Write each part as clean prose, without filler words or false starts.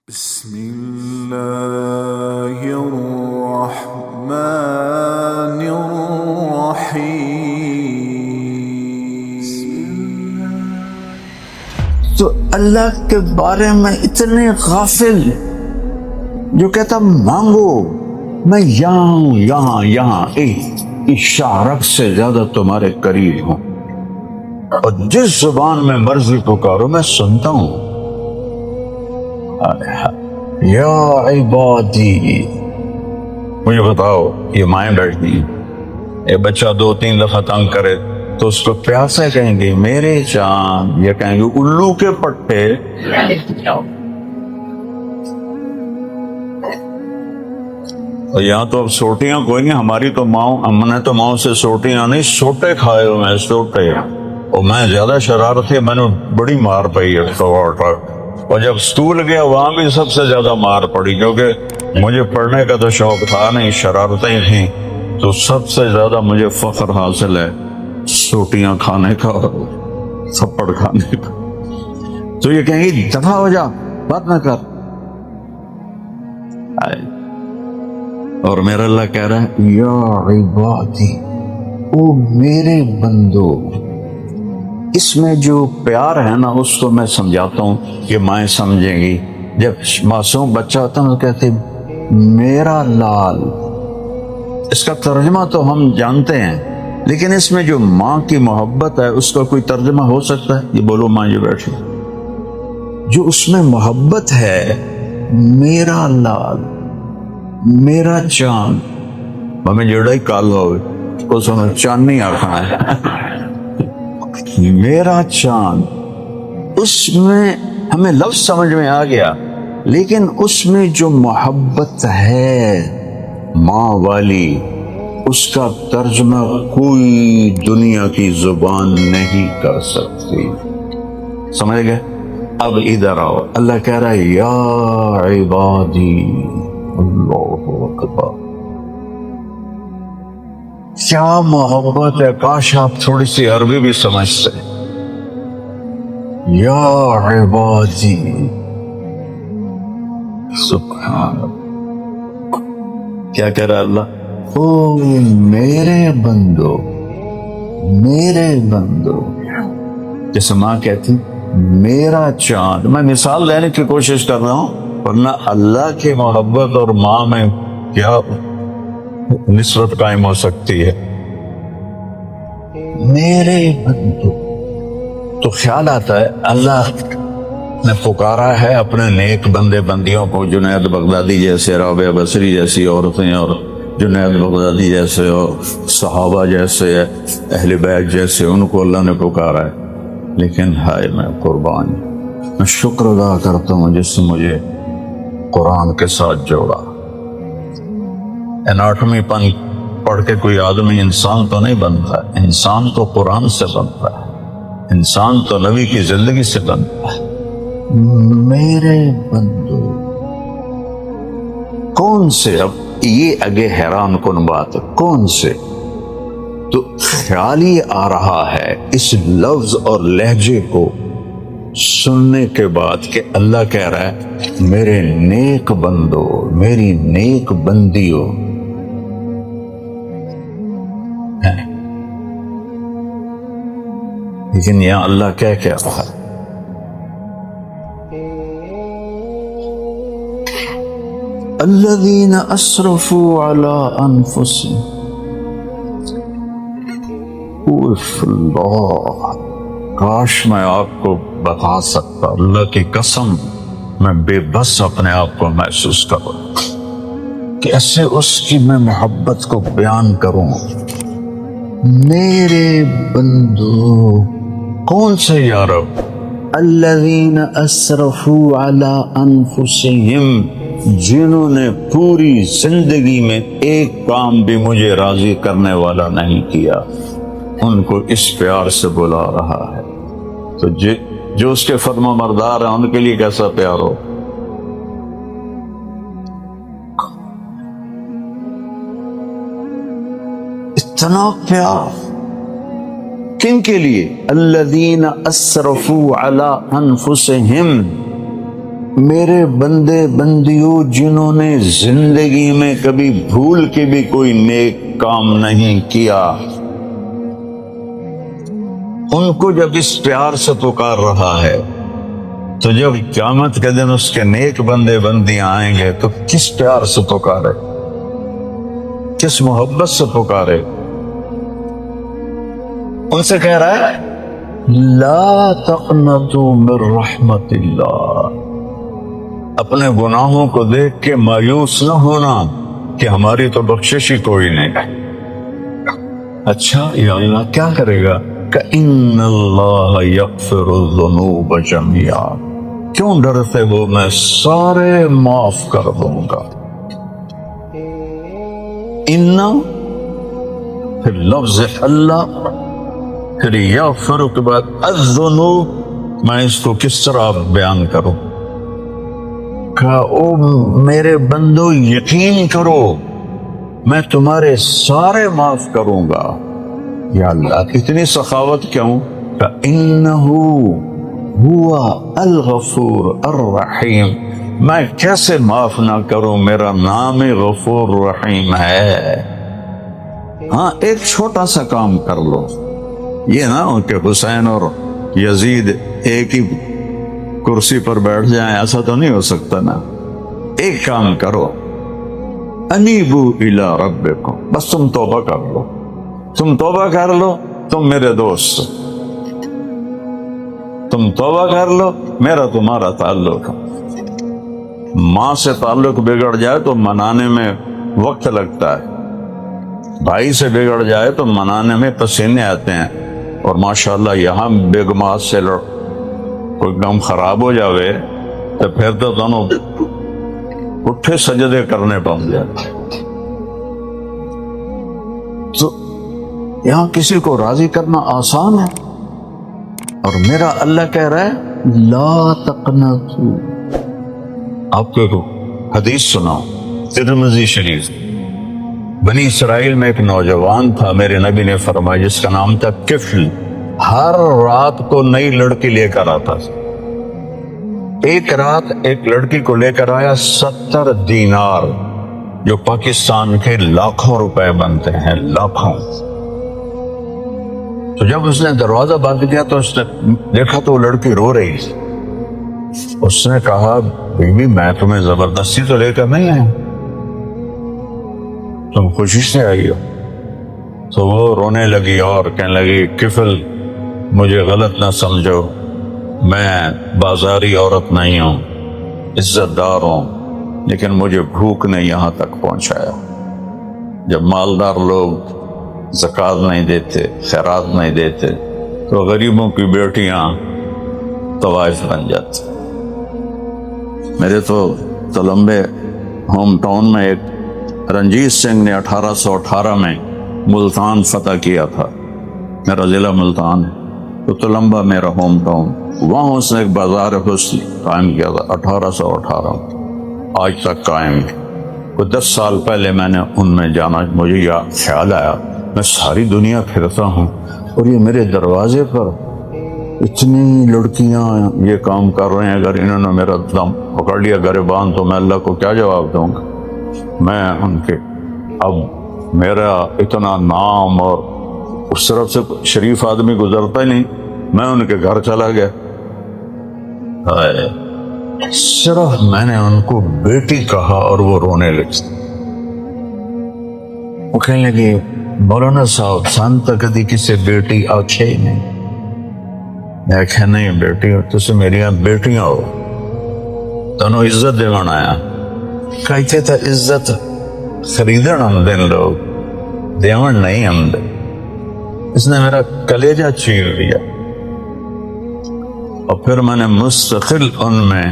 بسم الله الرحمن الرحيم. تو اللہ کے بارے میں اتنے غافل جو کہتا مانگو میں یہاں ہوں یہاں اشارت سے زیادہ تمہارے قریب ہوں، اور جس زبان میں مرضی پکارو میں سنتا ہوں. یا عبادی، مجھے بتاؤ، یہ مائیں بیٹھتی ہیں، یہ بچہ 2-3 دفعہ تنگ کرے تو اس کو پیاسے کہیں گے میرے چاند، یہ کہیں گے الو کے پٹے. اور یہاں تو اب سوٹیاں کوئی نہیں، ہماری تو ماؤں، ہم نے تو ماؤں سے سوٹیاں نہیں، سوٹے کھائے ہو میں سوٹے. اور میں زیادہ شرارتی، میں نے بڑی مار پئی ہے. اور جب اسکول گیا وہاں بھی سب سے زیادہ مار پڑی، کیونکہ مجھے پڑھنے کا تو شوق تھا نہیں، شرارتیں تھیں، تو سب سے زیادہ مجھے فخر حاصل ہے سوٹیاں کھانے کا اور تھپڑ کھانے کا. تو یہ کہیں گے دفع ہو جا، بات نہ کر. اور میرا اللہ کہہ رہا ہے یا عبادی، او میرے بندو. اس میں جو پیار ہے نا اس کو میں سمجھاتا ہوں کہ مائیں سمجھیں گی. جب معصوم بچہ ہوتا ہے تو کہتے میرا لال، اس کا ترجمہ تو ہم جانتے ہیں، لیکن اس میں جو ماں کی محبت ہے اس کا کوئی ترجمہ ہو سکتا ہے؟ یہ بولو ماں جو بیٹھی، جو اس میں محبت ہے، میرا لال، میرا چاند. ہمیں جڑا ہی کال ہوئے کو سمجھ چاند نہیں آتا ہے. میرا چاند، اس میں ہمیں لفظ سمجھ میں آ گیا، لیکن اس میں جو محبت ہے ماں والی، اس کا ترجمہ کوئی دنیا کی زبان نہیں کر سکتی. سمجھ گئے؟ اب ادھر آؤ، اللہ کہہ رہا ہے یا عبادی. اللہ اکبر، کیا محبت ہے! کاش آپ تھوڑی سی عربی بھی سمجھتے. یا عبادی، سبحان اللہ، کیا کہہ رہا اللہ؟ او میرے بندو، میرے بندو. جیسے ماں کہتی میرا چاند. میں مثال دینے کی کوشش کر رہا ہوں، ورنہ اللہ کی محبت اور ماں میں کیا نسبت قائم ہو سکتی ہے. میرے بندو، تو خیال آتا ہے اللہ نے پکارا ہے اپنے نیک بندے بندیوں کو، جنید بغدادی جیسے، رابعہ بصری جیسی عورتیں، اور جنید بغدادی جیسے، اور صحابہ جیسے، اہل بیت جیسے، ان کو اللہ نے پکارا ہے. لیکن ہائے میں قربان، میں شکر ادا کرتا ہوں جس نے مجھے قرآن کے ساتھ جوڑا. اناٹمی پڑھ کے کوئی آدمی انسان تو نہیں بنتا، انسان تو قرآن سے بنتا ہے، انسان تو نبی کی زندگی سے بنتا ہے. میرے بندو، کون سے؟ اب یہ آگے حیران کن بات ہے، کون سے؟ تو خیال ہی آ رہا ہے اس لفظ اور لہجے کو سننے کے بعد کہ اللہ کہہ رہا ہے میرے نیک بندو، میری نیک بندیو. لیکن یہاں اللہ کیا کہہ رہا ہے؟ الذین اسرفوا علی انفسہم. اللہ، کاش میں آپ کو بتا سکتا، اللہ کی قسم میں بے بس اپنے آپ کو محسوس کروں، کیسے اس کی میں محبت کو بیان کروں. میرے بندو، کون سے یارو؟ الذین اسرفوا علی انفسہم، جنہوں نے پوری زندگی میں ایک کام بھی مجھے راضی کرنے والا نہیں کیا، ان کو اس پیار سے بلا رہا ہے. تو جو اس کے فرما مردار ہیں ان کے لیے کیسا پیار ہو. اتنا پیار کن کے لیے؟ الذین اسرفوا علی انفسہم، میرے بندے بندیوں جنہوں نے زندگی میں کبھی بھول کے بھی کوئی نیک کام نہیں کیا، ان کو جب اس پیار سے پکار رہا ہے تو جب قیامت کے دن اس کے نیک بندے بندیاں آئیں گے تو کس پیار سے پکارے، کس محبت سے پکارے؟ ان سے کہہ رہا ہے لا تقنطوا من رحمت اللہ، اپنے گناہوں کو دیکھ کے مایوس نہ ہونا کہ ہماری تو بخشش ہی کوئی نہیں۔ اچھا یا اللہ کیا کرے گا؟ کہ ان اللہ یغفر الذنوب جميعا، کیوں ڈرتے ہو، میں سارے معاف کر دوں گا۔ ان پھر لفظ اللہ، پھر یغفر کے بعد الذنوب، میں اس کو کس طرح بیان کروں؟ کہ او میرے بندو یقین کرو میں تمہارے سارے معاف کروں گا۔ یا اللہ اتنی سخاوت کیوں؟ فَإِنَّهُ هُوَ الْغَفُورُ الرَّحِيمُ، میں کیسے معاف نہ کروں، میرا نام غفور رحیم ہے۔ ہاں ایک چھوٹا سا کام کر لو، یہ نہ ہو کہ حسین اور یزید ایک ہی کرسی پر بیٹھ جائیں، ایسا تو نہیں ہو سکتا نا۔ ایک کام کرو، انیبو الی ربکم، بس تم توبہ کر لو، تم توبہ کر لو، تم میرے دوست، تم توبہ کر لو، میرا تمہارا تعلق۔ ماں سے تعلق بگڑ جائے تو منانے میں وقت لگتا ہے، بھائی سے بگڑ جائے تو منانے میں پسینے آتے ہیں، اور ماشاءاللہ یہاں بیگمات سے کوئی غم خراب ہو جاوے تو پھر تو دونوں اٹھے سجدے کرنے پہنچ جاتے۔ تو یہاں کسی کو راضی کرنا آسان ہے، اور میرا اللہ کہہ رہا ہے لا تقنطوا۔ آپ کو حدیث سناؤ، ترمذی شریف، بنی اسرائیل میں ایک نوجوان تھا، میرے نبی نے فرمایا، جس کا نام تھا کفل، ہر رات کو نئی لڑکی لے کر آتا تھا۔ ایک رات ایک لڑکی کو لے کر آیا 70 دینار، جو پاکستان کے لاکھوں روپے بنتے ہیں، لاکھوں۔ تو جب اس نے دروازہ بند کیا تو اس نے دیکھا تو وہ لڑکی رو رہی تھی۔ اس نے کہا بی بی میں تمہیں زبردستی تو لے کر نہیں آیا، تم خوشی سے آئی ہو۔ تو وہ رونے لگی اور کہنے لگی کفل مجھے غلط نہ سمجھو، میں بازاری عورت نہیں ہوں، عزت دار ہوں، لیکن مجھے بھوک نے یہاں تک پہنچایا۔ جب مالدار لوگ زکوٰۃ نہیں دیتے، خیرات نہیں دیتے، تو غریبوں کی بیٹیاں طوائف بن جاتی۔ میرے تو تلمبے ہوم ٹاؤن میں ایک رنجیت سنگھ نے 1818 میں ملتان فتح کیا تھا، میرا ضلع ملتان ہے، تو تلمبا میرا ہوم ٹاؤن، وہاں اس نے ایک بازار حسن قائم کیا تھا 1818، آج تک قائم ہے۔ کوئی 10 سال پہلے میں نے ان میں جانا، مجھے یہ خیال آیا میں ساری دنیا پھرتا ہوں اور یہ میرے دروازے پر اتنی لڑکیاں یہ کام کر رہے ہیں، اگر انہوں نے میرا دم پکڑ لیا گریبان تو میں اللہ کو کیا جواب دوں گا؟ میں ان کے، اب میرا اتنا نام اور اس طرف سے شریف آدمی گزرتا ہی نہیں، میں ان کے گھر چلا گیا، صرف میں نے ان کو بیٹی کہا اور وہ رونے لگی۔ وہ کہنے لگی مولانا صاحب سن تک کدی کسی بیٹی آکھے ہی نہیں۔ میں کہا نہیں بیٹی تسی میریاں بیٹیاں ہو، تنوں عزت دیوان آیا۔ کہتے تھا عزت خریدن ہم دن لوگ، دیوان نہیں ہم دن۔ اس نے میرا کلیجہ چیر لیا، اور پھر میں نے مستقل ان میں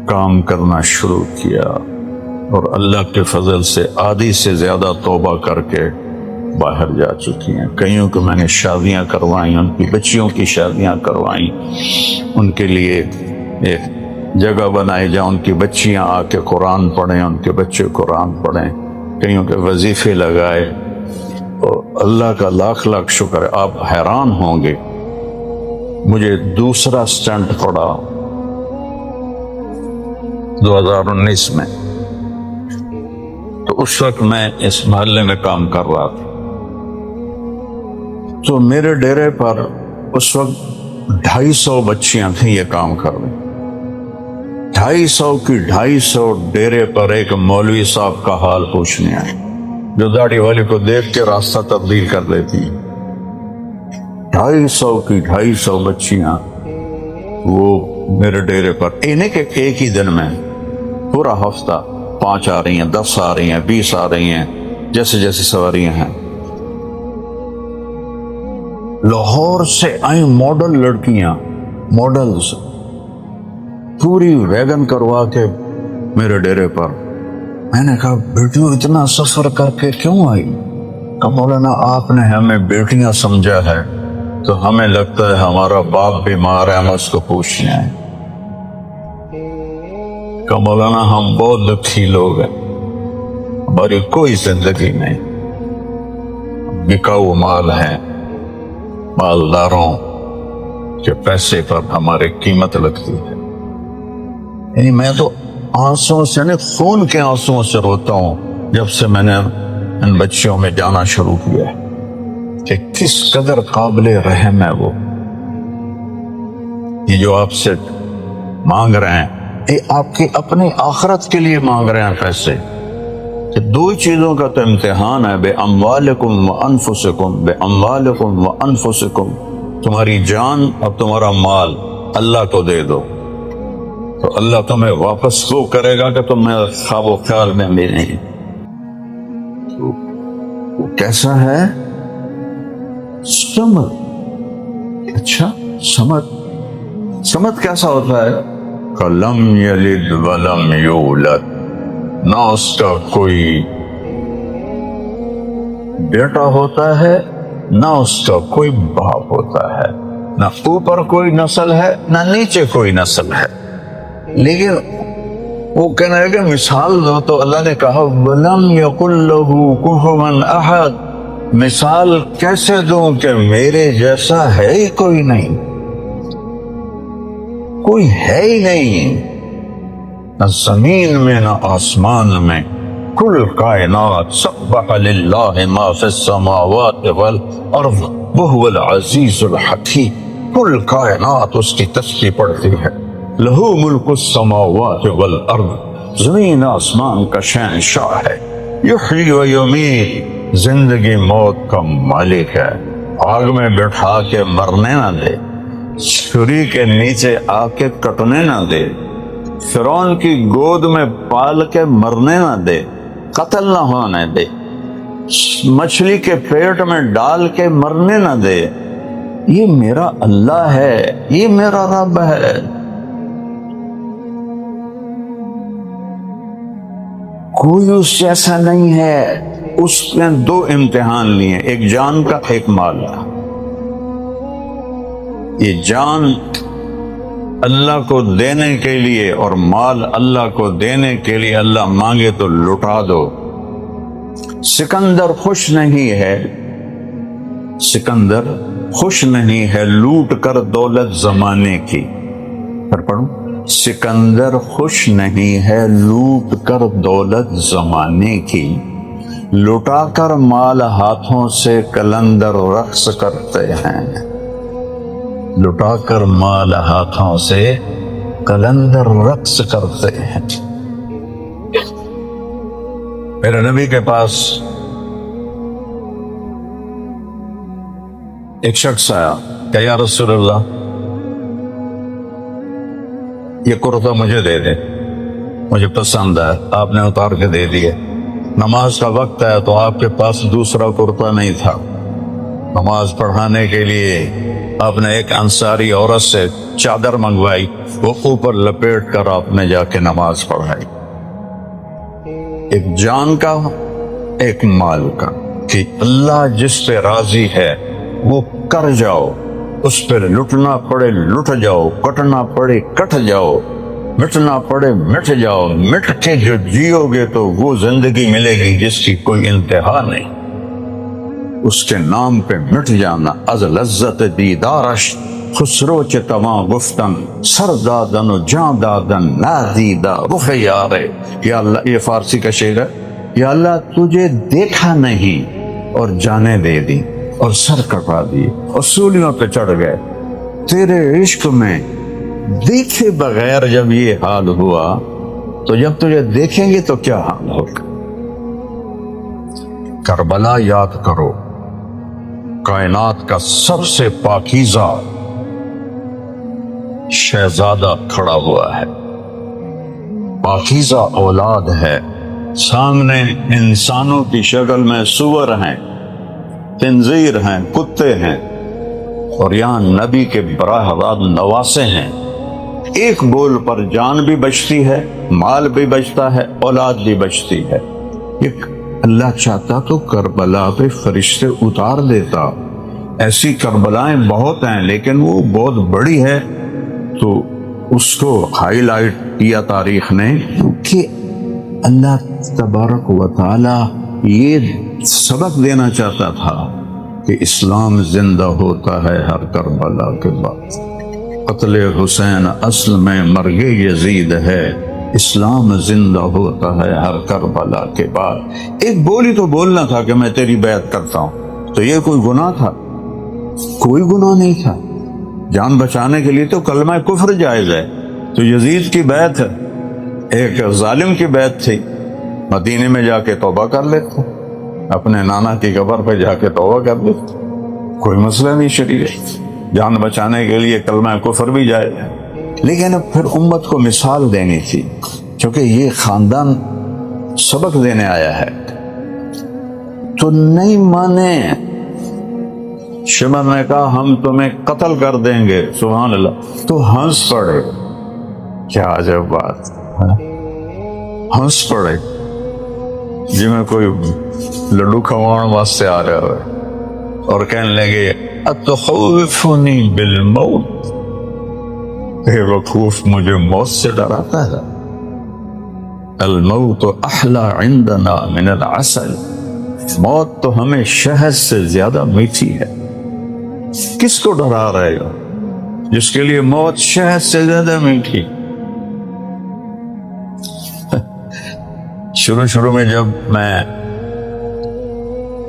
کام کرنا شروع کیا، اور اللہ کے فضل سے آدھی سے زیادہ توبہ کر کے باہر جا چکی ہیں۔ کئیوں کو میں نے شادیاں کروائیں، ان کی بچیوں کی شادیاں کروائیں، ان کے لیے ایک جگہ بنائی جہاں ان کی بچیاں آ کے قرآن پڑھیں، ان کے بچے قرآن پڑھیں، کئیوں کے وظیفے لگائے، اور اللہ کا لاکھ لاکھ شکر ہے۔ آپ حیران ہوں گے، مجھے دوسرا سٹنٹ پڑا 2019 میں، تو اس وقت میں اس محلے میں کام کر رہا تھا، تو میرے ڈیرے پر اس وقت 250 بچیاں تھیں یہ کام کر رہی، 250 کی 250 ڈیرے پر ایک مولوی صاحب کا حال پوچھنے آئے، جو داڑھی والے کو دیکھ کے راستہ تبدیل کر دیتی۔ 250 کی 250 بچیاں وہ میرے ڈیرے پر ایک ہی دن میں پورا ہفتہ 5 آ رہی ہیں، 10 آ رہی ہیں، 20 آ رہی ہیں، جیسے جیسے سواریاں ہیں۔ لاہور سے آئی ماڈل لڑکیاں، ماڈلز پوری ویگن کروا کے میرے ڈیرے پر۔ میں نے کہا بیٹیوں اتنا سفر کر کے کیوں آئی؟ کہ مولانا آپ نے ہمیں بیٹیاں سمجھا ہے تو ہمیں لگتا ہے ہمارا باپ بیمار ہے، ہم اس کو پوچھنے آئے۔ کہ مولانا ہم بہت لکھی لوگ ہیں، ہماری کوئی زندگی نہیں، بکاؤ مال ہے، مالداروں کے پیسے پر ہماری قیمت لگتی ہے۔ یعنی میں تو آنسوں سے، یعنی خون کے آنسوں سے روتا ہوں جب سے میں نے ان بچیوں میں جانا شروع کیا ہے کہ کس قدر قابل رحم ہے وہ۔ یہ جو آپ سے مانگ رہے ہیں، یہ آپ کی اپنی آخرت کے لیے مانگ رہے ہیں پیسے۔ کہ 2 چیزوں کا تو امتحان ہے، بے اموالکم و انفسکم، بے اموالکم و انفسکم، تمہاری جان اور تمہارا مال اللہ کو دے دو تو اللہ تمہیں واپس وہ کرے گا کہ تمہیں خواب و خیال میں بھی نہیں۔ وہ کیسا ہے؟ سمت۔ اچھا سمت کیسا ہوتا ہے؟ لم یلد ولم یولد، نہ اس کا کوئی بیٹا ہوتا ہے، نہ اس کا کوئی باپ ہوتا ہے، نہ اوپر کوئی نسل ہے نہ نیچے کوئی نسل ہے۔ لیکن وہ کہنا ہے کہ مثال دو، تو اللہ نے کہا وَلَمْ يَقُلْ لَهُ كُفُوًا أَحَدٌ، مثال کیسے دوں کہ میرے جیسا ہے ہی کوئی نہیں، کوئی ہے ہی نہیں، نہ زمین میں نہ آسمان میں، کل کائنات سبح للہ ما فی السماوات والارض وہو العزیز الحکیم، کل کائنات اس کی تسبیح پڑھتی ہے۔ لہو ملک السماوات والارض، زمین آسمان کا شہنشاہ ہے۔ یحیی و یمیت، زندگی موت کا مالک ہے، آگ میں بٹھا کے مرنے نہ دے، چھری کے نیچے آ کے کٹنے نہ دے، فرعون کی گود میں پال کے مرنے نہ دے، قتل نہ ہونے دے، مچھلی کے پیٹ میں ڈال کے مرنے نہ دے۔ یہ میرا اللہ ہے، یہ میرا رب ہے۔ کوئی اس جیسا نہیں ہے۔ اس نے 2 امتحان لیے، ایک جان کا ایک مال کا۔ یہ جان اللہ کو دینے کے لیے اور مال اللہ کو دینے کے لیے اللہ مانگے تو لٹا دو۔ سکندر خوش نہیں ہے، سکندر خوش نہیں ہے لوٹ کر دولت زمانے کی۔ پھر پڑھوں، سکندر خوش نہیں ہے لوٹ کر دولت زمانے کی، لٹا کر مال ہاتھوں سے کلندر رقص کرتے ہیں، لٹا کر مال ہاتھوں سے کلندر رقص کرتے ہیں۔ میرے نبی کے پاس ایک شخص آیا کہ یا رسول اللہ یہ کرتا مجھے دے دے، مجھے پسند ہے، آپ نے اتار کے دے دیے۔ نماز کا وقت ہے تو آپ کے پاس دوسرا کرتا نہیں تھا، نماز پڑھانے کے لیے آپ نے ایک انصاری عورت سے چادر منگوائی، وہ اوپر لپیٹ کر آپ نے جا کے نماز پڑھائی۔ ایک جان کا ایک مال کا، کہ اللہ جس پہ راضی ہے وہ کر جاؤ، اس پہ لٹنا پڑے لٹ جاؤ، کٹنا پڑے کٹ جاؤ، مٹنا پڑے مٹ جاؤ، مٹ کے جو جیو گے تو وہ زندگی ملے گی جس کی کوئی انتہا نہیں۔ اس کے نام پہ مٹ جانا، از لذت دیدارش خسرو چ تواں گفتن سر دادن و جان دادن نادیدہ رخ یارے. یا اللہ، یہ فارسی کا شعر ہے. یا اللہ تجھے دیکھا نہیں اور جانیں دے دی اور سر کٹا دی اور سولیوں پہ چڑھ گئے. تیرے عشق میں دیکھے بغیر جب یہ حال ہوا تو جب تجھے دیکھیں گے تو کیا حال ہوگا. کربلا یاد کرو، کائنات کا سب سے پاکیزہ شہزادہ کھڑا ہوا ہے، پاکیزہ اولاد ہے. سامنے انسانوں کی شکل میں سور ہیں، خنزیر ہیں، کتے ہیں، اور یہاں نبی کے براہ راست نواسے ہیں. ایک بول پر جان بھی بچتی ہے، مال بھی بچتا ہے، اولاد بھی بچتی ہے. ایک اللہ چاہتا تو کربلا پہ فرشتے اتار دیتا. ایسی کربلائیں بہت ہیں لیکن وہ بہت بڑی ہے تو اس کو ہائی لائٹ کیا تاریخ نے کہ اللہ تبارک و تعالی یہ سبق دینا چاہتا تھا کہ اسلام زندہ ہوتا ہے ہر کربلا کے بعد. قتل حسین اصل میں مرگ یزید ہے، اسلام زندہ ہوتا ہے ہر کربلا کے بعد. ایک بولی تو بولنا تھا کہ میں تیری بیعت کرتا ہوں، تو یہ کوئی گناہ تھا؟ کوئی گناہ نہیں تھا. جان بچانے کے لیے تو کلمہ کفر جائز ہے. تو یزید کی بیعت ہے، ایک ظالم کی بیعت تھی. مدینے میں جا کے توبہ کر لیتے، اپنے نانا کی قبر پہ جا کے توبہ کر لیتے، کوئی مسئلہ نہیں. شریعت جان بچانے کے لیے کلمہ کفر بھی جائز ہے. لیکن پھر امت کو مثال دینی تھی، چونکہ یہ خاندان سبق دینے آیا ہے تو نہیں مانے. شمر نے کہا ہم تمہیں قتل کر دیں گے، سبحان اللہ. تو ہنس پڑے. کیا عجب بات، ہنس پڑے جی میں کوئی لڈو کھوان واسطے آ رہا ہے اور کہنے لگے اتخوفنی بالموت، اے وقوف مجھے موت سے ڈراتا ہے. الموت احلی عندنا من العسل، موت تو ہمیں شہد سے زیادہ میٹھی ہے. کس کو ڈرا رہے ہو جس کے لیے موت شہد سے زیادہ میٹھی؟ شروع میں جب میں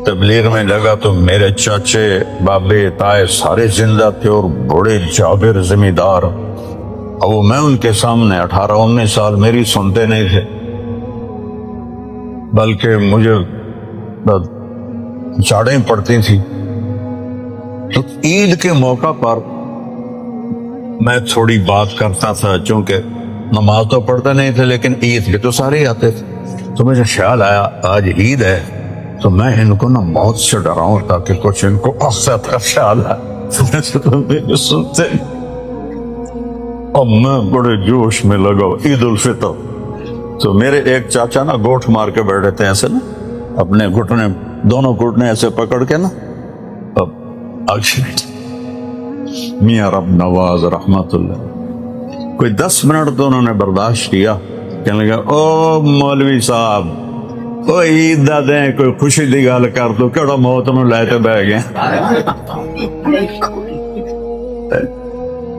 تبلیغ میں لگا تو میرے چاچے بابے تائے سارے زندہ تھے اور بڑے جابر زمیندار، اور میں ان کے سامنے 18-19 سال میری سنتے نہیں تھے، بلکہ مجھے چاڑیں پڑتی تھی. تو عید کے موقع پر میں تھوڑی بات کرتا تھا، چونکہ نماز تو پڑھتے نہیں تھے لیکن عید کے تو سارے ہی آتے تھے. تو مجھے خیال آیا آج عید ہے تو میں ان کو نا موت سے ڈراؤں تاکہ کچھ ان کو آخرت کا خیال ہے. سنتے اب میں بڑے جوش میں لگا. عید الفطر تو میرے ایک چاچا نا گوٹھ مار کے بیٹھے تھے ایسے نا، اپنے گھٹنے دونوں گھٹنے ایسے پکڑ کے نا. اب میاں رب نواز رحمت اللہ کوئی 10 منٹ تو انہوں نے برداشت کیا. کہنے لگا او مولوی صاحب، او عید دا دیں کوئی خوشی دی گل کر دو، کہڑا موت نو لے کے بہ گئے.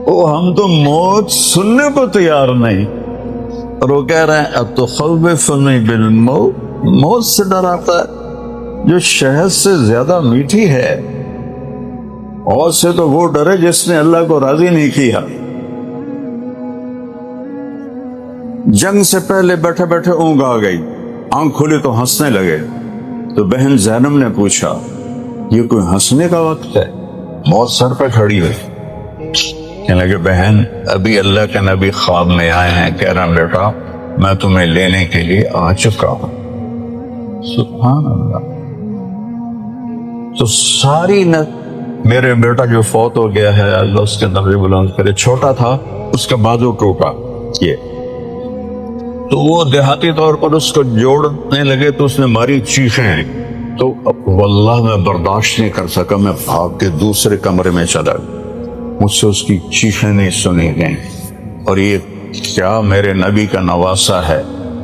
او ہم تو موت سننے کو تیار نہیں، اور وہ کہہ رہے ہیں اتخوفنی بالموت، موت سے ڈراتا ہے جو شہد سے زیادہ میٹھی ہے. اور سے تو وہ ڈرے جس نے اللہ کو راضی نہیں کیا. جنگ سے پہلے بیٹھے بیٹھے اونگ آ گئی، آنکھ کھلی تو ہنسنے لگے. تو بہن زینب نے پوچھا یہ کوئی ہنسنے کا وقت ہے؟ موت سر پہ کھڑی ہوئی. کہنے لگے بہن ابھی اللہ کے نبی خواب میں آئے ہیں، کہہ رہا بیٹا میں تمہیں لینے کے لیے آ چکا ہوں. سبحان اللہ. تو ساری میرے بیٹا جو فوت ہو گیا ہے اللہ اس کے درجے بلند کرے، چھوٹا تھا اس کا بازو ٹوٹا یہ، تو وہ دیہاتی طور پر اس کو جوڑنے لگے تو اس نے ماری چیخیں. تو واللہ میں برداشت نہیں کر سکا، میں بھاگ کے دوسرے کمرے میں چلا. مجھ سے اس کی چیخیں نہیں سنی گئیں. اور یہ کیا میرے نبی کا نواسا ہے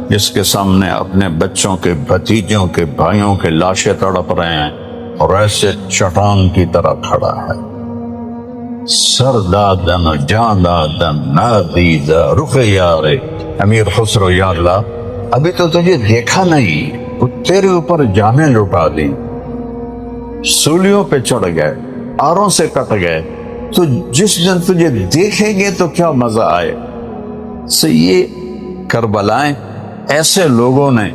جس کے سامنے اپنے بچوں کے بھتیجوں کے بھائیوں کے لاشیں تڑپ رہے ہیں اور ایسے چٹان کی طرح کھڑا ہے. سردادن جاندادن نادیدہ رخ یارے امیر خسرو، یا اللہ ابھی تو تجھے دیکھا نہیں، تو تیرے اوپر جانیں لٹا دی، سولیوں پہ چڑھ گئے، آروں سے کٹ گئے، تو جس دن تجھے دیکھیں گے تو کیا مزہ آئے۔ سے یہ کربلائیں ایسے لوگوں نے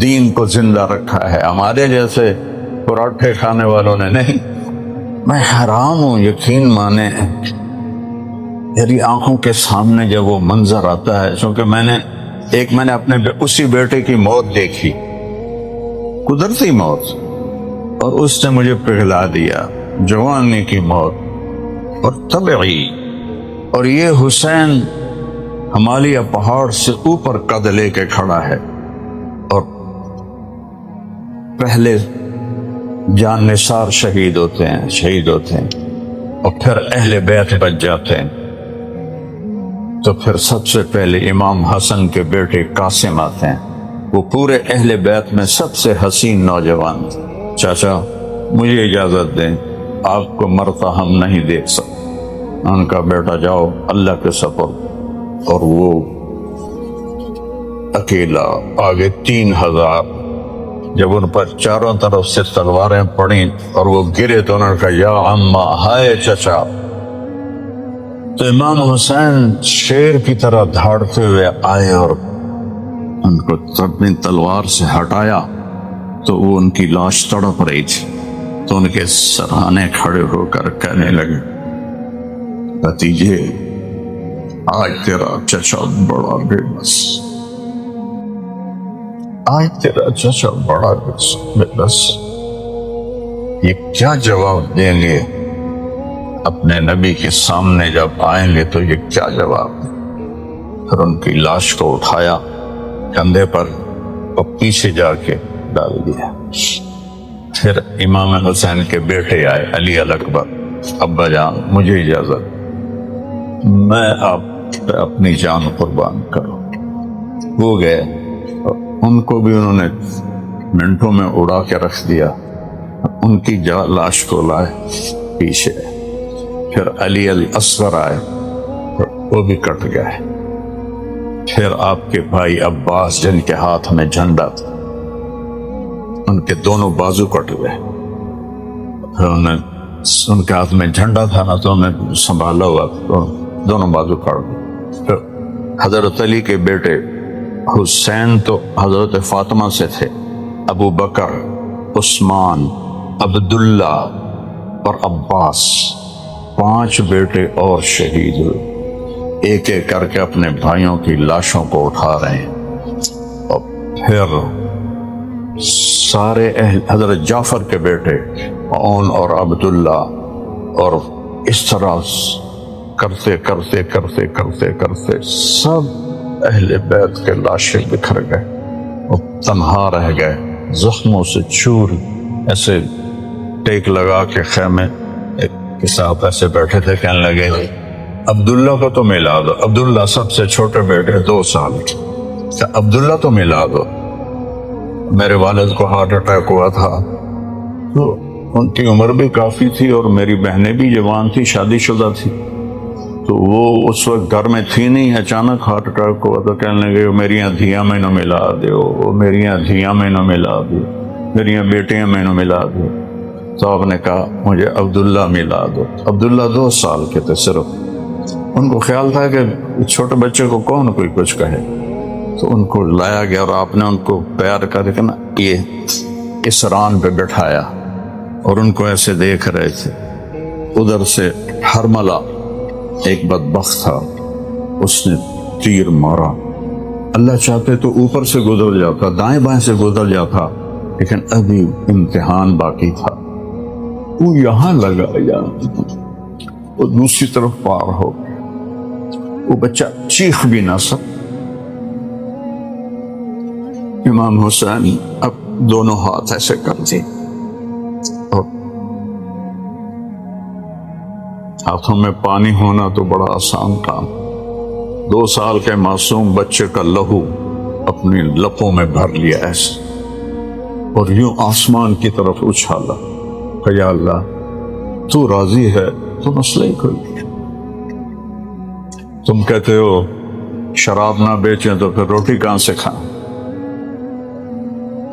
دین کو زندہ رکھا ہے، ہمارے جیسے پراٹھے کھانے والوں نے نہیں۔ میں حیران ہوں، یقین مانے میری آنکھوں کے سامنے جب وہ منظر آتا ہے، چونکہ میں نے اپنے اسی بیٹے کی موت دیکھی، قدرتی موت، اور اس نے مجھے پگھلا دیا، جوانی کی موت اور طبعی۔ اور یہ حسین ہمالیہ پہاڑ سے اوپر قد لے کے کھڑا ہے، اور پہلے جان نثار شہید ہوتے ہیں اور پھر اہل بیت بچ جاتے ہیں، تو پھر سب سے پہلے امام حسن کے بیٹے قاسم آتے ہیں، وہ پورے اہل بیت میں سب سے حسین نوجوان۔ چاچا مجھے اجازت دیں، آپ کو مرتا ہم نہیں دیکھ سکتے۔ ان کا بیٹا جاؤ اللہ کے سپرد، اور وہ اکیلا آگے 3000، جب ان پر چاروں طرف سے تلواریں پڑیں اور وہ گرے تو انہوں نے کہا یا عمّا، ہائے چچا۔ تو امام حسین شیر کی طرح دھاڑتے ہوئے آئے اور ان کو اپنی تلوار سے ہٹایا، تو وہ ان کی لاش تڑپ رہی تھی، تو ان کے سرہانے کھڑے ہو کر کہنے لگے بھتیجے آج تیرا چچا بڑا بے بس، آج تیرا چچا بڑا بے بس۔ یہ کیا جواب دیں گے اپنے نبی کے سامنے جب آئیں گے، تو یہ کیا جواب دیں؟ پھر ان کی لاش کو اٹھایا کندھے پر اور پیچھے جا کے ڈال دیا۔ پھر امام حسین کے بیٹے آئے علی الاکبر، ابا جان مجھے اجازت، میں آپ پہ اپنی جان قربان کروں۔ وہ گئے، ان کو بھی انہوں نے منٹوں میں اڑا کے رکھ دیا، ان کی لاش کو لائے پیچھے۔ پھر علی الاصغر آئے، وہ بھی کٹ گئے۔ پھر آپ کے بھائی عباس جن کے ہاتھ میں جھنڈا تھا، ان کے دونوں بازو کٹ گئے۔ پھر ان کے ہاتھ میں جھنڈا تھا نا، تو انہیں سنبھالا ہوا، دونوں بازو کٹ گئے۔ پھر حضرت علی کے بیٹے حسین تو حضرت فاطمہ سے تھے، ابو بکر، عثمان، عبداللہ اور عباس، 5 بیٹے اور شہید ہوئے، ایک ایک کر کے اپنے بھائیوں کی لاشوں کو اٹھا رہے ہیں۔ اور پھر سارے حضرت جعفر کے بیٹے معون اور عبداللہ، اور اس طرح کرتے کرتے کرتے کرتے کرتے سب اہل بیت کے لاشیں بکھر گئے اور تنہا رہ گئے، زخموں سے چور، ایسے ٹیک لگا کے خیمے کے ساتھ ایسے بیٹھے تھے۔ کہنے لگے عبداللہ کو تو ملا دو، عبداللہ سب سے چھوٹے بیٹے 2 سال کے، عبداللہ تو ملا دو، میرے والد کو ہارٹ اٹیک ہوا تھا، تو ان کی عمر بھی کافی تھی اور میری بہنیں بھی جوان تھی، شادی شدہ تھی، تو وہ اس وقت گھر میں تھی نہیں، اچانک ہارٹ اٹیک ہوا تو کہنے لگے میریاں دھیاں میں نہ ملا دیو، میریاں دھیاں میں نہ ملا دیو، میریاں بیٹیاں میں نہ ملا دیو۔ تو آپ نے کہا مجھے عبداللہ ملا دو۔ عبداللہ 2 سال کے تھے صرف، ان کو خیال تھا کہ چھوٹے بچے کو کون کوئی کچھ کہے، تو ان کو لایا گیا اور آپ نے ان کو پیار کر کے نا یہ اس ران پہ بٹھایا اور ان کو ایسے دیکھ رہے تھے۔ ادھر سے حرملہ ایک بدبخت تھا، اس نے تیر مارا، اللہ چاہتے تو اوپر سے گزر جاتا، دائیں بائیں سے گزر جاتا، لیکن ابھی امتحان باقی تھا، وہ یہاں لگا یا وہ دوسری طرف پار ہو، وہ بچہ چیخ بھی نہ سکتا۔ امام حسین اب دونوں ہاتھ ایسے کر دی اور ہاتھوں میں پانی ہونا تو بڑا آسان کام، 2 سال کے معصوم بچے کا لہو اپنی لپوں میں بھر لیا ایسے اور یوں آسمان کی طرف اچھالا کہ یا اللہ تو راضی ہے تو مسئلہ ہی کوئی تم کہتے ہو شراب نہ بیچیں تو پھر روٹی کہاں سے کھائیں،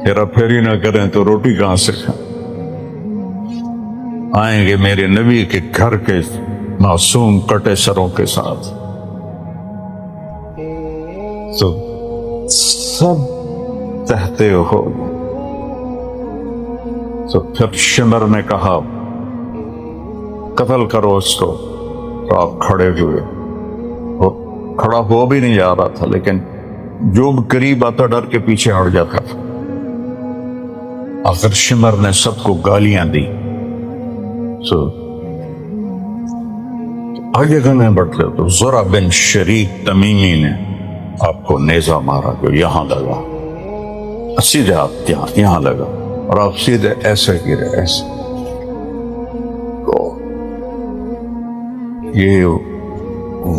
ہیرا پھیری نہ کریں تو روٹی کہاں سے کھائیں؟ آئیں گے میرے نبی کے گھر کے معصوم کٹے سروں کے ساتھ تو سب تہتے ہو. تو پھر شمر نے کہا قتل کرو اس کو. تو آپ کھڑے ہوئے، اور کھڑا ہو بھی نہیں جا رہا تھا، لیکن جو قریب آتا ڈر کے پیچھے ہٹ جاتا تھا. آخر شمر نے سب کو گالیاں دی. تو آگے گنے بڑھتے تو زرع بن شریک تمیمی نے آپ کو نیزہ مارا جو یہاں لگا، سیدھے آپ یہاں لگا، اور آپ سیدھے ایسے گرے ایسے. تو یہ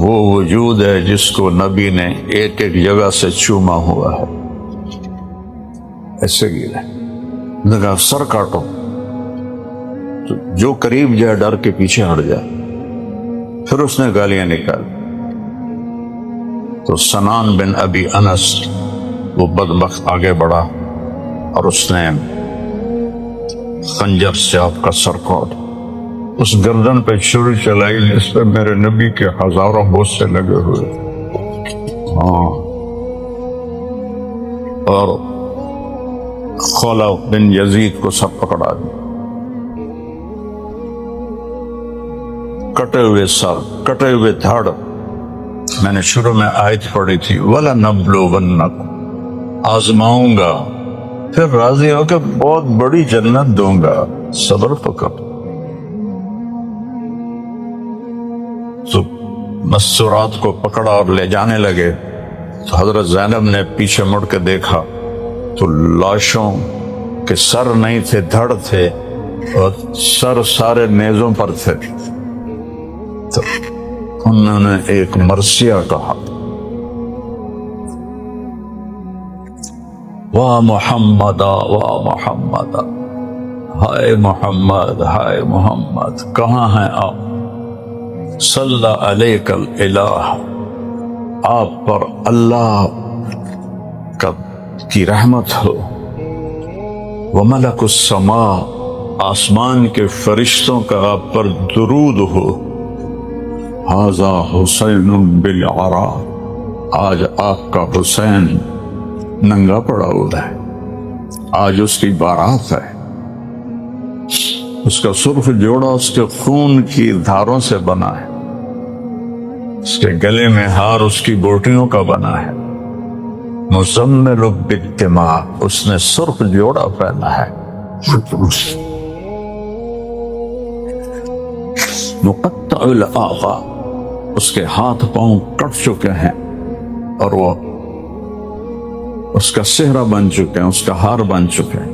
وہ وجود ہے جس کو نبی نے ایک ایک جگہ سے چوما ہوا ہے. ایسے گرے، نے کہا سر کاٹو. تو جو قریب جائے ڈر کے پیچھے ہٹ جائے. پھر اس نے گالیاں نکالی. تو سنان بن ابی انس وہ بدبخت آگے بڑھا اور اس نے خنجر سے آپ کا سر کاٹ. اس گردن پہ چھری چلائی جس پہ میرے نبی کے ہزاروں بوسے لگے ہوئے. اور خولا بن یزید کو سب پکڑا دیا. کٹے ہوئے سر، کٹے ہوئے دھڑ. میں نے شروع میں آیت پڑھی تھی وَلَنَبْلُوَنَّكُمْ، آزماؤں گا، پھر راضی ہو کہ بہت بڑی جنت دوں گا، صبر پکڑ. تو مستورات کو پکڑا اور لے جانے لگے. تو حضرت زینب نے پیچھے مڑ کے دیکھا تو لاشوں کے سر نہیں تھے، دھڑ تھے، اور سر سارے نیزوں پر تھے. تو انہوں نے ایک مرثیہ کہا، واہ محمد واہ محمد، ہائے محمد ہائے محمد، کہاں ہیں آپ؟ صلی علیک الالہ، آپ پر اللہ کی رحمت ہو. وملک السماء، آسمان کے فرشتوں کا آپ پر درود ہو. ھذا حسین بالعراء، آج آپ کا حسین ننگا پڑا ہوا ہے، آج اس کی بارات ہے. اس کا سرخ جوڑا اس کے خون کی دھاروں سے بنا ہے، اس کے گلے میں ہار اس کی بوٹیوں کا بنا ہے. مزمل بالدماء، اس نے سرخ جوڑا پہنا ہے. مقطع الاعضاء، اس کے ہاتھ پاؤں کٹ چکے ہیں اور وہ اس کا صحرا بن چکے ہیں، اس کا ہار بن چکے ہیں.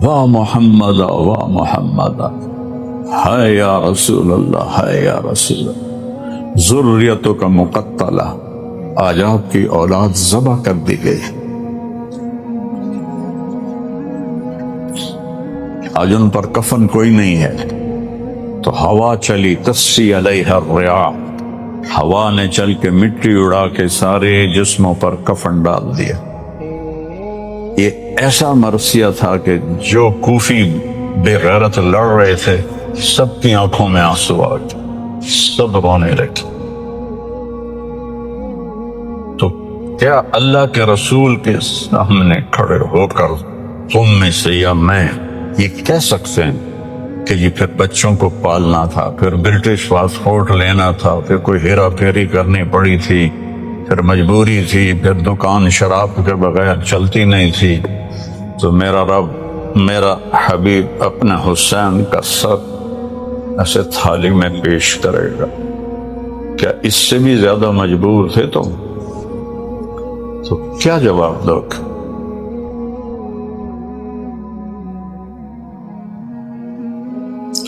واہ محمد واہ محمد، ہائے یا رسول اللہ ہائے یا رسول اللہ. ذریتوں کا مقتلہ، آج آپ کی اولاد ذبح کر دی گئی. آج ان پر کفن کوئی نہیں ہے. تو ہوا چلی تسی علیہ الرعاء، ہوا نے چل کے مٹی اڑا کے سارے جسموں پر کفن ڈال دیا. یہ ایسا مرثیہ تھا کہ جو کوفی بے غیرت لڑ رہے تھے سب کی آنکھوں میں آنسو آ گئے، سب رونے لگے. تو کیا اللہ کے رسول کے سامنے کھڑے ہو کر تم میں سے یا میں یہ کہہ سکتے ہیں کہ یہ پھر بچوں کو پالنا تھا، پھر برٹش پاسپورٹ لینا تھا، پھر کوئی ہیرا پھیری کرنی پڑی تھی، پھر مجبوری تھی، پھر دکان شراب کے بغیر چلتی نہیں تھی، تو میرا رب میرا حبیب اپنے حسین کا سر ایسے تھالی میں پیش کرے گا؟ کیا اس سے بھی زیادہ مجبور تھے تم؟ تو کیا جواب دو؟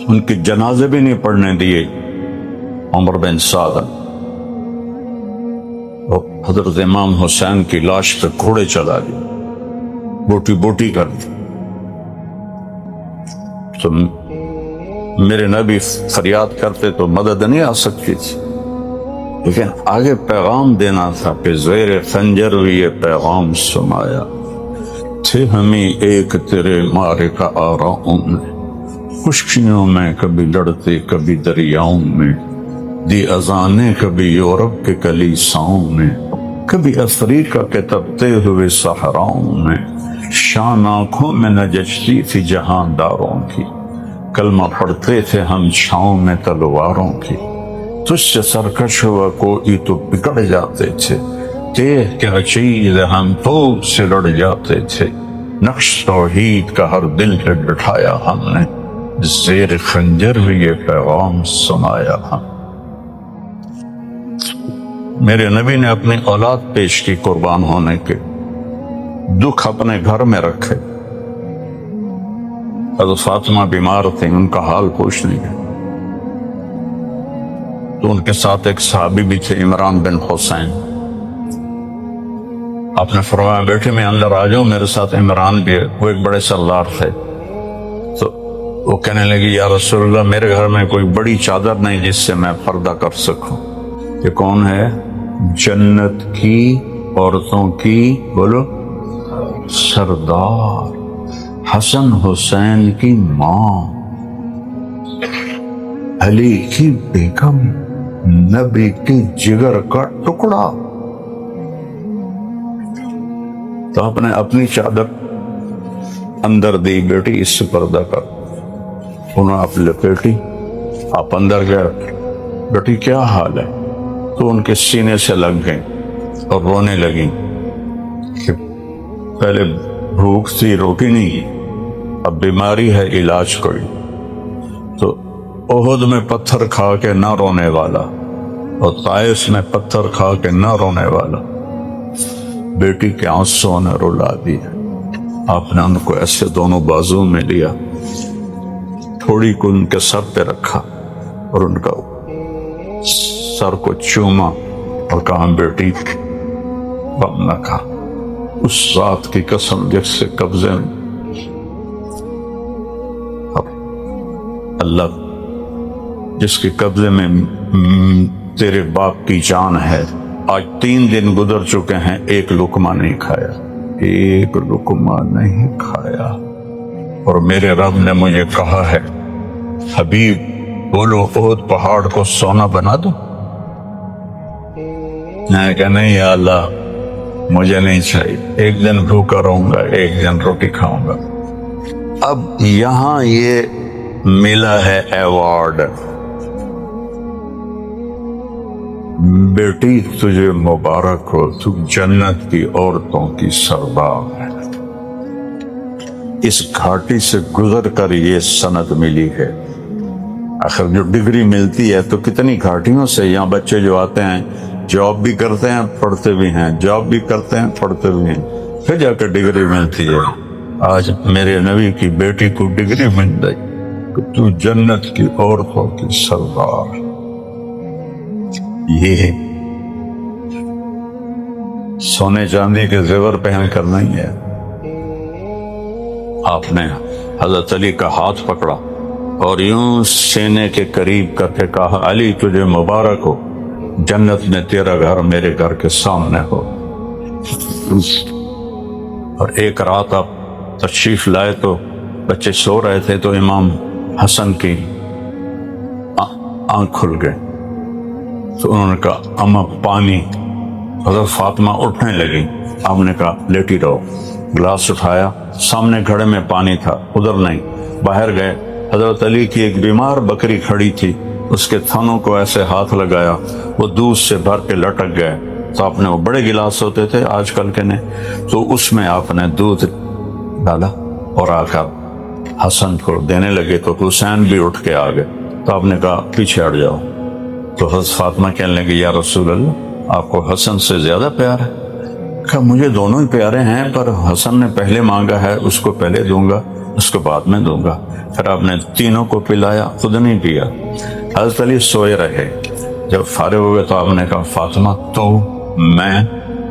ان کے جنازے بھی نہیں پڑھنے دیے عمر بن سعد. اور حضرت امام حسین کی لاش پہ گھوڑے چلا دی، بوٹی بوٹی کر دی. تو میرے نبی فریاد کرتے تو مدد نہیں آ سکتی تھی، لیکن آگے پیغام دینا تھا کہ زیر خنجر بھی یہ پیغام سنایا، تھے ہمیں ایک تیرے مارے کا آراؤں میں، خشکیوں میں کبھی لڑتے کبھی دریاؤں میں، دی اذانیں کبھی یورپ کے کلیساؤں میں، کبھی افریقہ کے تپتے ہوئے صحراؤں میں، شان آنکھوں میں نجچتی تھی جہانداروں کی، کلمہ پڑھتے تھے ہم چھاؤں میں تلواروں کی، تجھ سے سرکش ہوا کوئی تو بگڑ جاتے تھے، دیکھ کیا چیز ہم تو سے لڑ جاتے تھے، نقش توحید کا ہر دل پہ بٹھایا ہم نے، زیر خنجر بھی یہ پیغام سنایا ہم۔ میرے نبی نے اپنی اولاد پیش کی قربان ہونے کے، دکھ اپنے گھر میں رکھے۔ حضرت فاطمہ بیمار تھیں، ان کا حال پوچھنے گئے تو ان کے ساتھ ایک صحابی بھی تھے، عمران بن حسین۔ آپ نے فرمایا بیٹے میں اندر آ جاؤں، میرے ساتھ عمران بھی ہے، وہ ایک بڑے سردار تھے۔ تو وہ کہنے لگی یا رسول اللہ میرے گھر میں کوئی بڑی چادر نہیں جس سے میں پردہ کر سکوں۔ یہ کون ہے؟ جنت کی عورتوں کی بولو سردار، حسن حسین کی ماں، علی کی بیگم، نبی کی جگر کا ٹکڑا۔ تو آپ نے اپنی چادر اندر دی، بیٹی اس سے پردہ کر، انہوں نے آپ لپیٹی، آپ اندر گئے، بیٹی کیا حال ہے؟ تو ان کے سینے سے لگ گئیں اور رونے لگیں کہ پہلے بھوک تھی روٹی نہیں، اب بیماری ہے علاج کوئی۔ تو احد میں پتھر کھا کے نہ رونے والا اور طائف میں پتھر کھا کے نہ رونے والا، بیٹی کے آنسوں نے رلا دیا۔ آپ نے ان کو ایسے دونوں بازو میں لیا، تھوڑی کو ان کے سر پہ رکھا اور ان کا سر کو چوما اور کہا بیٹی غم نہ کھا، اس ذات کی قسم جس سے قبضے میں اللہ، جس کے قبضے میں تیرے باپ کی جان ہے، آج 3 دن گزر چکے ہیں، ایک لقمہ نہیں کھایا، ایک لقمہ نہیں کھایا، اور میرے رب نے مجھے کہا ہے حبیب بولو احد پہاڑ کو سونا بنا دو۔ میں کہا نہیں یا اللہ مجھے نہیں چاہیے، ایک دن بھوکا رہوں گا، ایک دن روٹی کھاؤں گا۔ اب یہاں یہ ملا ہے ایوارڈ، بیٹی تجھے مبارک ہو، تو جنت کی عورتوں کی سردار ہے۔ اس گھاٹی سے گزر کر یہ سند ملی ہے۔ آخر جو ڈگری ملتی ہے تو کتنی گھاٹیوں سے، یہاں بچے جو آتے ہیں جاب بھی کرتے ہیں پڑھتے بھی ہیں، جاب بھی کرتے ہیں پڑھتے بھی ہیں، پھر جا کے ڈگری ملتی ہے۔ آج میرے نبی کی بیٹی کو ڈگری مل گئی کہ تو جنت کی عورتوں کی سردار۔ یہ سونے چاندی کے زیور پہن کر نہیں ہے۔ آپ نے حضرت علی کا ہاتھ پکڑا اور یوں سینے کے قریب کر کے کہا علی تجھے مبارک ہو، جنت میں تیرا گھر میرے گھر کے سامنے ہو۔ اور ایک رات آپ تشریف لائے تو بچے سو رہے تھے، تو امام حسن کی آنکھ کھل گئے، تو انہوں نے کہا اما پانی۔ حضرت فاطمہ اٹھنے لگی، آپ نے کہا لیٹی رہو۔ گلاس اٹھایا، سامنے گھڑے میں پانی تھا، ادھر نہیں، باہر گئے۔ حضرت علی کی ایک بیمار بکری کھڑی تھی، اس کے تھنوں کو ایسے ہاتھ لگایا، وہ دودھ سے بھر کے لٹک گئے۔ تو آپ نے، وہ بڑے گلاس ہوتے تھے آج کل کے نے، تو اس میں آپ نے دودھ ڈالا اور آ کر حسن کو دینے لگے، تو حسین بھی اٹھ کے آ گئے۔ تو آپ نے کہا پیچھے ہٹ جاؤ۔ تو حضرت فاطمہ کہنے لگی یا رسول اللہ آپ کو حسن سے زیادہ پیار ہے؟ کہا مجھے دونوں ہی پیارے ہیں، پر حسن نے پہلے مانگا ہے، اس کو پہلے دوں گا، اس کو بعد میں دوں گا۔ پھر آپ نے تینوں کو پلایا، خود نہیں پیا۔ حضرت علی سوئے رہے، جب فارغ ہوئے تو آپ نے کہا فاطمہ تو میں،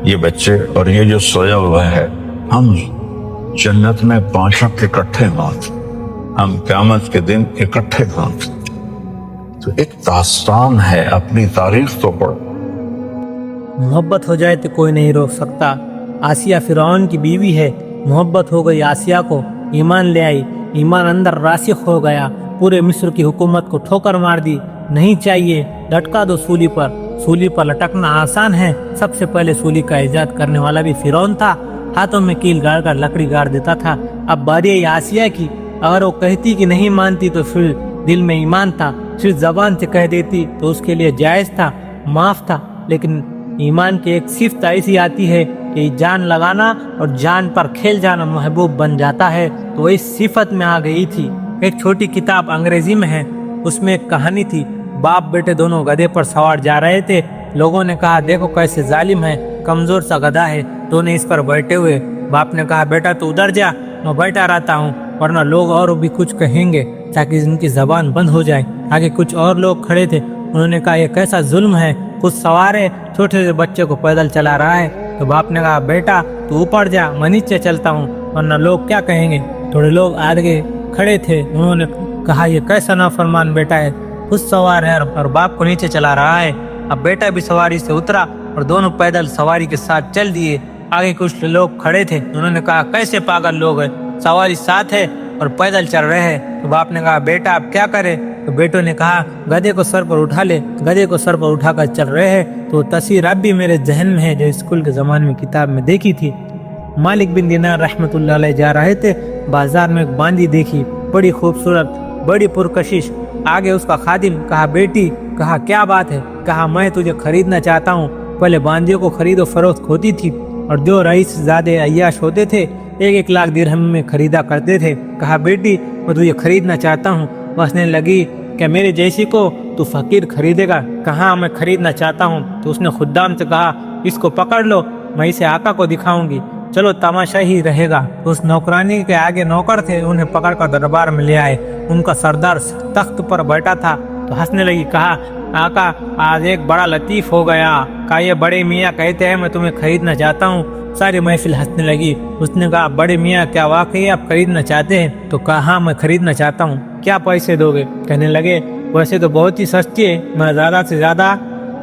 یہ بچے اور یہ جو سویا ہوا ہے، ہم جنت میں 5 وقت اکٹھے مات۔ ہم قیامت کے دن اکٹھے ہوں۔ تو ایک داستان ہے، اپنی تاریخ تو پڑھ۔ محبت ہو جائے تو کوئی نہیں روک سکتا۔ آسیہ فرعون کی بیوی ہے، محبت ہو گئی آسیہ کو، ایمان لے آئی، ایمان اندر راسخ ہو گیا، پورے مصر کی حکومت کو ٹھوکر مار دی۔ نہیں چاہیے، لٹکا دو سولی پر۔ سولی پر لٹکنا آسان ہے، سب سے پہلے سولی کا ایجاد کرنے والا بھی فرعون تھا، ہاتھوں میں کیل گاڑ کر لکڑی گاڑ دیتا تھا۔ اب باری ہے آسیہ کی، اگر وہ کہتی کہ نہیں مانتی تو پھر دل میں ایمان تھا، صرف زبان سے کہہ دیتی تو اس کے لیے جائز تھا، معاف تھا، لیکن ایمان کی ایک صفت ایسی آتی ہے کہ جان لگانا اور جان پر کھیل جانا محبوب بن جاتا ہے، تو وہ اس صفت میں آ گئی تھی۔ ایک چھوٹی کتاب انگریزی میں ہے، اس میں ایک کہانی تھی، باپ بیٹے دونوں گدھے پر سوار جا رہے تھے۔ لوگوں نے کہا دیکھو کیسے ظالم ہے، کمزور سا گدھا ہے، دونوں اس پر بیٹھے ہوئے۔ باپ نے کہا بیٹا تو ادھر جا، میں بیٹھا رہتا ہوں، ورنہ لوگ اور بھی کچھ کہیں گے تاکہ ان کی زبان بند ہو جائے۔ آگے کچھ اور لوگ کھڑے تھے، انہوں نے کہا یہ کیسا ظلم ہے، خود سوار ہے، چھوٹے سے بچے کو پیدل چلا رہا ہے۔ تو باپ نے کہا بیٹا تو اوپر جا، میں نیچے چلتا ہوں، ورنہ لوگ کیا کہیں گے۔ تھوڑے لوگ آگے کھڑے تھے، انہوں نے کہا یہ کیسا نافرمان بیٹا ہے، خود سوار ہے اور باپ کو نیچے چلا رہا ہے۔ اب بیٹا بھی سواری سے اترا اور دونوں پیدل سواری کے ساتھ چل دیے۔ آگے کچھ لوگ کھڑے تھے، انہوں نے کہا کیسے پاگل لوگ ہیں، سواری ساتھ ہے اور پیدل چل رہے ہیں۔ تو باپ نے کہا بیٹا اب کیا کرے؟ تو بیٹوں نے کہا گدھے کو سر پر اٹھا لے۔ گدھے کو سر پر اٹھا کر چل رہے ہیں۔ تو تصویر اب بھی میرے ذہن میں ہے جو اسکول کے زمانے میں کتاب میں دیکھی تھی۔ مالک بن دینار رحمت اللہ علیہ جا رہے تھے، بازار میں ایک باندی دیکھی، بڑی خوبصورت، بڑی پرکشش۔ آگے اس کا خادم، کہا بیٹی، کہا کیا بات ہے؟ کہا میں تجھے خریدنا چاہتا ہوں۔ پہلے باندیوں کو خرید و فروخت ہوتی تھی، اور جو رئیس زادے عیاش ہوتے تھے 1-1 لاکھ درہم میں خریدا کرتے تھے۔ کہا بیٹی میں تجھے خریدنا چاہتا ہوں۔ ہنسنے لگی کہ میرے جیسی کو تو فقیر خریدے گا؟ کہاں میں خریدنا چاہتا ہوں۔ تو اس نے خدام سے کہا اس کو پکڑ لو، میں اسے آقا کو دکھاؤں گی، چلو تماشا ہی رہے گا۔ اس نوکرانی کے آگے نوکر تھے، انہیں پکڑ کر دربار میں لے آئے۔ ان کا سردار تخت پر بیٹھا تھا تو ہنسنے لگی، کہا آقا آج ایک بڑا لطیف ہو گیا، کہا یہ بڑے میاں کہتے ہیں میں تمہیں خریدنا چاہتا ہوں۔ ساری محفل ہنسنے لگی۔ اس نے کہا بڑے میاں کیا واقعی آپ خریدنا چاہتے ہیں؟ تو کہا ہاں میں خریدنا چاہتا ہوں، کیا پیسے دو گے؟ کہنے لگے ویسے تو بہت ہی سستی ہے، میں زیادہ سے زیادہ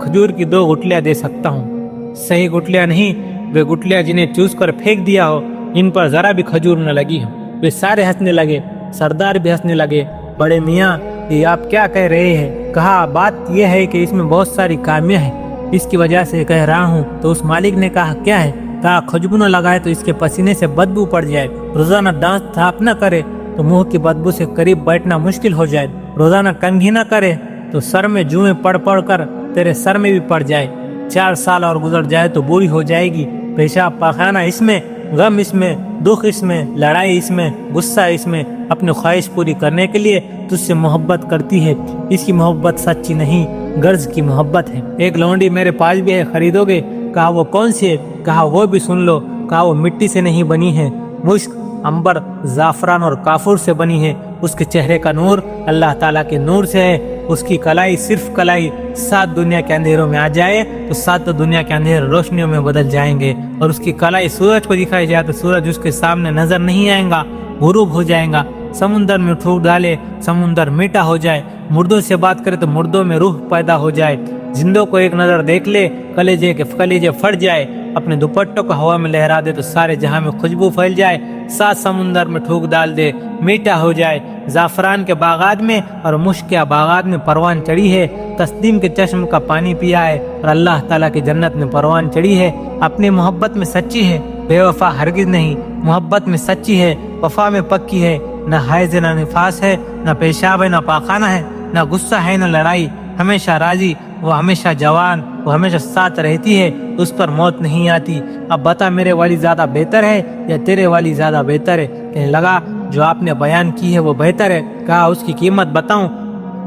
کھجور کی 2 گٹلیاں دے سکتا ہوں۔ صحیح گٹلیاں نہیں، وہ گٹلیاں جنہیں چوس کر پھینک دیا ہو، ان پر ذرا بھی کھجور نہ لگی ہو۔ وہ سارے ہنسنے لگے، سردار بھی ہنسنے لگے۔ بڑے میاں یہ آپ کیا کہہ رہے ہیں؟ کہا بات یہ ہے کہ اس میں بہت ساری خامیاں ہیں، اس کی وجہ سے کہہ رہا ہوں۔ تو اس مالک نے کہا کیا ہے؟ کہا خوشبو نہ لگائے تو اس کے پسینے سے بدبو پڑ جائے، روزانہ دانت صاف نہ کرے تو منہ کی بدبو سے قریب بیٹھنا مشکل ہو جائے، روزانہ کنگھی نہ کرے تو سر میں جوئیں پڑ پڑ کر تیرے سر میں بھی پڑ جائے، 4 سال اور گزر جائے تو بوری ہو جائے گی، پیشاب پاخانہ اس میں، غم اس میں، دکھ اس میں، لڑائی اس میں، غصہ اس میں، اپنی خواہش پوری کرنے کے لیے تجھ سے محبت کرتی ہے، اس کی محبت سچی نہیں، غرض کی محبت ہے۔ ایک لونڈی میرے پاس بھی ہے، خریدو گے؟ کہا وہ کون سی ہے؟ کہا وہ بھی سن لو۔ کہا وہ مٹی سے نہیں بنی ہے، مشک، عنبر، زعفران اور کافور سے بنی ہے، اس کے چہرے کا نور اللہ تعالیٰ کے نور سے ہے، اس کی کلائی صرف کلائی 7 دنیا کے اندھیروں میں آ جائے تو 7 دنیا کے اندھیرے روشنیوں میں بدل جائیں گے، اور اس کی کلائی سورج کو دکھائی جائے تو سورج اس کے سامنے نظر نہیں آئے گا، غروب ہو جائے گا۔ سمندر میں ٹھوک ڈالے سمندر میٹھا ہو جائے، مردوں سے بات کرے تو مردوں میں روح پیدا ہو جائے، زندوں کو ایک نظر دیکھ لے کلیجے کے کلیجے پھٹ جائے، اپنے دوپٹوں کو ہوا میں لہرا دے تو سارے جہاں میں خوشبو پھیل جائے، 7 سمندر میں ٹھوک ڈال دے میٹھا ہو جائے، زعفران کے باغات میں اور مشک کے باغات میں پروان چڑھی ہے، تسنیم کے چشم کا پانی پیا ہے اور اللہ تعالیٰ کی جنت میں پروان چڑھی ہے، اپنی محبت میں سچی ہے، بے وفا ہرگز نہیں، محبت میں سچی ہے، وفا میں پکی ہے، نہ حیض نہ نفاس ہے، نہ پیشاب ہے نہ پاخانہ ہے، نہ غصہ ہے نہ لڑائی، ہمیشہ راضی، وہ ہمیشہ جوان، وہ ہمیشہ ساتھ رہتی ہے، اس پر موت نہیں آتی۔ اب بتا میرے والی زیادہ بہتر ہے یا تیرے والی زیادہ بہتر ہے؟ کہنے لگا جو آپ نے بیان کی ہے وہ بہتر ہے۔ کہا اس کی قیمت بتاؤں؟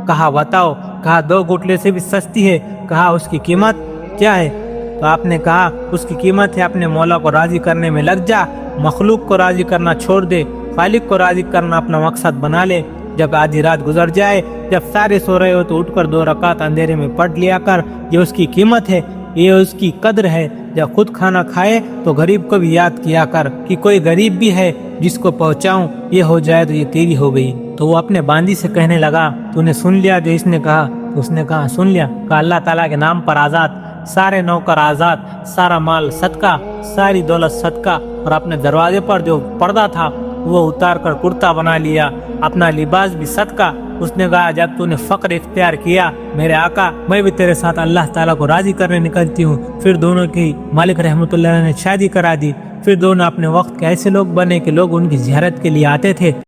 کہا بتاؤ۔ کہا 2 گٹلے سے بھی سستی ہے۔ کہا اس کی قیمت کیا ہے؟ تو آپ نے کہا اس کی قیمت ہے اپنے مولا کو راضی کرنے میں لگ جا، مخلوق کو راضی کرنا چھوڑ دے، خالق کو راضی کرنا اپنا مقصد بنا لے۔ جب آدھی رات گزر جائے، جب سارے سو رہے ہو تو اٹھ کر 2 رکعت اندھیرے میں پڑھ لیا کر، یہ اس کی قیمت ہے، یہ اس کی قدر ہے۔ جب خود کھانا کھائے تو غریب کو بھی یاد کیا کر کہ کوئی غریب بھی ہے جس کو پہنچاؤں، یہ ہو جائے تو یہ تیری ہو گئی۔ تو وہ اپنے باندی سے کہنے لگا تو نے سن لیا جو اس نے کہا؟ تو اس نے کہا سن لیا۔ کہا اللہ تعالیٰ کے نام پر آزاد، سارے نوکر آزاد، سارا مال صدقہ، ساری دولت صدقہ، اور اپنے دروازے پر جو پردہ تھا وہ اتار کر کرتا بنا لیا، اپنا لباس بھی صدقہ۔ اس نے کہا جب تو نے فقر اختیار کیا میرے آقا، میں بھی تیرے ساتھ اللہ تعالیٰ کو راضی کرنے نکلتی ہوں۔ پھر دونوں کی مالک رحمۃ اللہ نے شادی کرا دی۔ پھر دونوں اپنے وقت کے ایسے لوگ بنے کہ لوگ ان کی زیارت کے لیے آتے تھے۔